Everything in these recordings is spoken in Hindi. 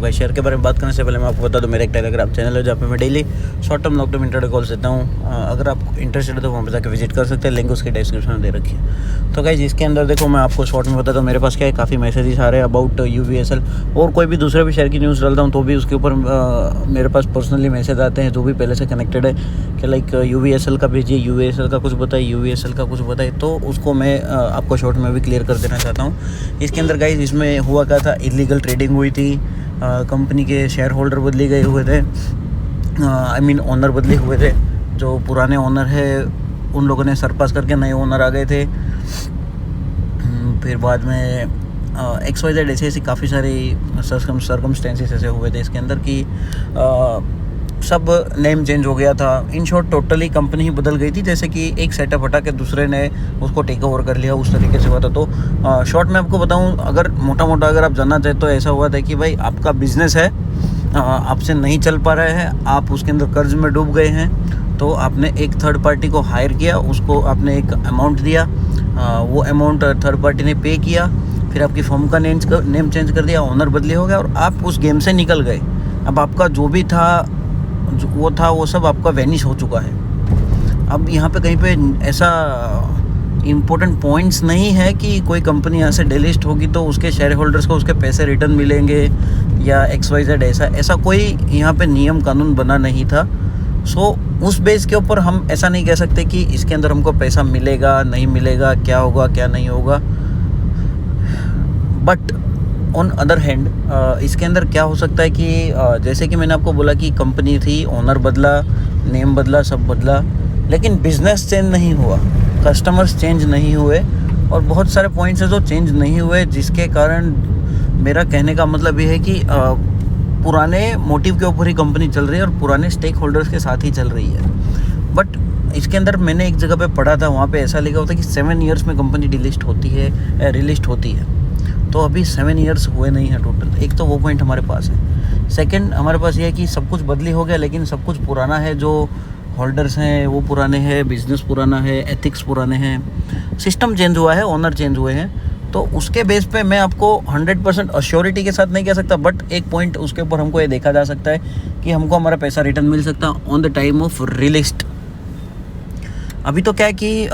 गाइस शेयर के बारे में बात करने से पहले मैं आपको बता दूं, मेरा एक टेलीग्राम चैनल है जहाँ पे मैं daily short term long term intraday calls देता हूँ। अगर आप इंटरेस्टेड है तो वहाँ पर जाकर विजिट कर सकते हैं, लिंक उसके डिस्क्रिप्शन में दे रखी है। तो गाइस इसके अंदर देखो, मैं आपको शॉर्ट में बताता हूँ मेरे पास क्या है, काफ़ी मैसेजेस आ रहे हैं अबाउट UVSL, और कोई भी दूसरे भी शेयर की न्यूज़ डालता हूँ तो भी उसके ऊपर मेरे पास पर्सनली मैसेज आते हैं जो भी पहले से कनेक्टेड है कि लाइक UVSL का भेजिए, UVSL का कुछ बताइए, UVSL का कुछ बताइए, तो उसको मैं आपको शॉर्ट में भी क्लियर कर देना चाहता हूँ। इसके अंदर गाइस इसमें हुआ क्या था, इलीगल ट्रेडिंग हुई थी, कंपनी के शेयर होल्डर बदले गए हुए थे, आई मीन ओनर बदले हुए थे। जो पुराने ओनर है उन लोगों ने सरपास करके नए ओनर आ गए थे। फिर बाद में XYZ ऐसी काफ़ी सारी सर्कमस्टेंसेस ऐसे हुए थे इसके अंदर कि सब नेम चेंज हो गया था। इन शॉर्ट टोटली कंपनी ही बदल गई थी, जैसे कि एक सेटअप हटा के दूसरे ने उसको टेक ओवर कर लिया, उस तरीके से हुआ था। तो शॉर्ट में आपको बताऊं, अगर मोटा मोटा अगर आप जानना चाहें तो ऐसा हुआ था कि भाई आपका बिजनेस है, आपसे नहीं चल पा रहा है, आप उसके अंदर कर्ज में डूब गए हैं, तो आपने एक थर्ड पार्टी को हायर किया, उसको आपने एक अमाउंट दिया, वो अमाउंट थर्ड पार्टी ने पे किया, फिर आपकी फर्म का नेम चेंज कर दिया, ओनर बदले हो गया और आप उस गेम से निकल गए। अब आपका जो भी था वो सब आपका वैनिश हो चुका है। अब यहाँ पे कहीं पे ऐसा इम्पोर्टेंट पॉइंट्स नहीं है कि कोई कंपनी यहाँ से डिलिस्ट होगी तो उसके शेयर होल्डर्स को उसके पैसे रिटर्न मिलेंगे या XYZ, ऐसा कोई यहाँ पे नियम कानून बना नहीं था। सो उस बेस के ऊपर हम ऐसा नहीं कह सकते कि इसके अंदर हमको पैसा मिलेगा नहीं मिलेगा, क्या होगा क्या नहीं होगा। बट ऑन अदर हैंड इसके अंदर क्या हो सकता है कि जैसे कि मैंने आपको बोला कि कंपनी थी, ओनर बदला, नेम बदला, सब बदला, लेकिन बिजनेस चेंज नहीं हुआ, कस्टमर्स चेंज नहीं हुए और बहुत सारे पॉइंट्स हैं जो चेंज नहीं हुए, जिसके कारण मेरा कहने का मतलब ये है कि पुराने मोटिव के ऊपर ही कंपनी चल रही है और पुराने स्टेक होल्डर्स के साथ ही चल रही है। बट इसके अंदर मैंने एक जगह पे पढ़ा था, वहाँ पे ऐसा लिखा होता है कि 7 ईयर्स में कंपनी डिलिस्ट होती है, रिलिस्ट होती है। तो अभी 7 ईयर्स हुए नहीं है टोटल। एक तो वो पॉइंट हमारे पास है। सेकंड, हमारे पास ये है कि सब कुछ बदली हो गया, लेकिन सब कुछ पुराना है, जो होल्डर्स हैं वो पुराने हैं, बिजनेस पुराना है, एथिक्स पुराने हैं, सिस्टम चेंज हुआ है, ओनर चेंज हुए हैं। तो उसके बेस पे मैं आपको 100% अश्योरिटी के साथ नहीं कह सकता, बट एक पॉइंट उसके ऊपर हमको ये देखा जा सकता है कि हमको हमारा पैसा रिटर्न मिल सकता है ऑन द टाइम ऑफ रिलिस्ट। अभी तो क्या है कि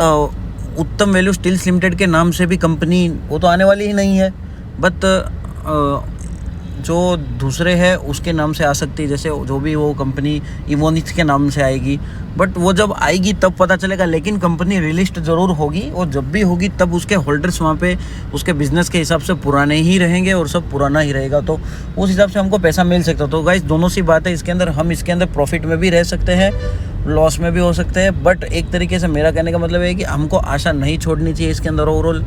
उत्तम वैल्यू स्टील्स लिमिटेड के नाम से भी कंपनी वो तो आने वाली ही नहीं है, बट जो दूसरे है उसके नाम से आ सकती है, जैसे जो भी वो कंपनी इवोनिक्स के नाम से आएगी, बट वो जब आएगी तब पता चलेगा। लेकिन कंपनी रिलिस्ट ज़रूर होगी और जब भी होगी तब उसके होल्डर्स वहाँ पे उसके बिज़नेस के हिसाब से पुराने ही रहेंगे और सब पुराना ही रहेगा, तो उस हिसाब से हमको पैसा मिल सकता। तो गाइस दोनों सी बात है इसके अंदर, हम इसके अंदर प्रॉफिट में भी रह सकते हैं, लॉस में भी हो सकते हैं, बट एक तरीके से मेरा कहने का मतलब है कि हमको आशा नहीं छोड़नी चाहिए इसके अंदर। ओवरऑल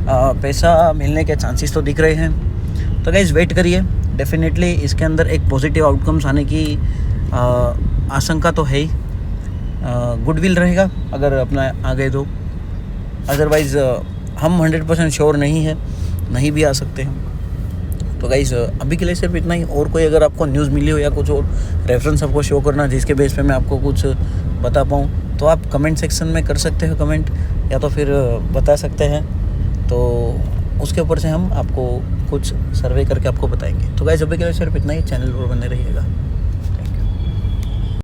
पैसा मिलने के चांसेस तो दिख रहे हैं। तो गाइस वेट करिए, डेफिनेटली इसके अंदर एक पॉजिटिव आउटकम्स आने की आशंका तो है ही। गुडविल रहेगा अगर अपना आ गए तो, अदरवाइज़ हम 100% श्योर नहीं है, नहीं भी आ सकते हैं। तो गाइस अभी के लिए सिर्फ इतना ही। और कोई अगर आपको न्यूज़ मिली हो या कुछ और रेफरेंस आपको शो करना जिसके बेस पे मैं आपको कुछ बता पाऊँ, तो आप कमेंट सेक्शन में कर सकते हो कमेंट, या तो फिर बता सकते हैं, तो उसके ऊपर से हम आपको कुछ सर्वे करके आपको बताएंगे। तो गाइस अभी के लिए सिर्फ इतना ही। चैनल पर बने रहिएगा।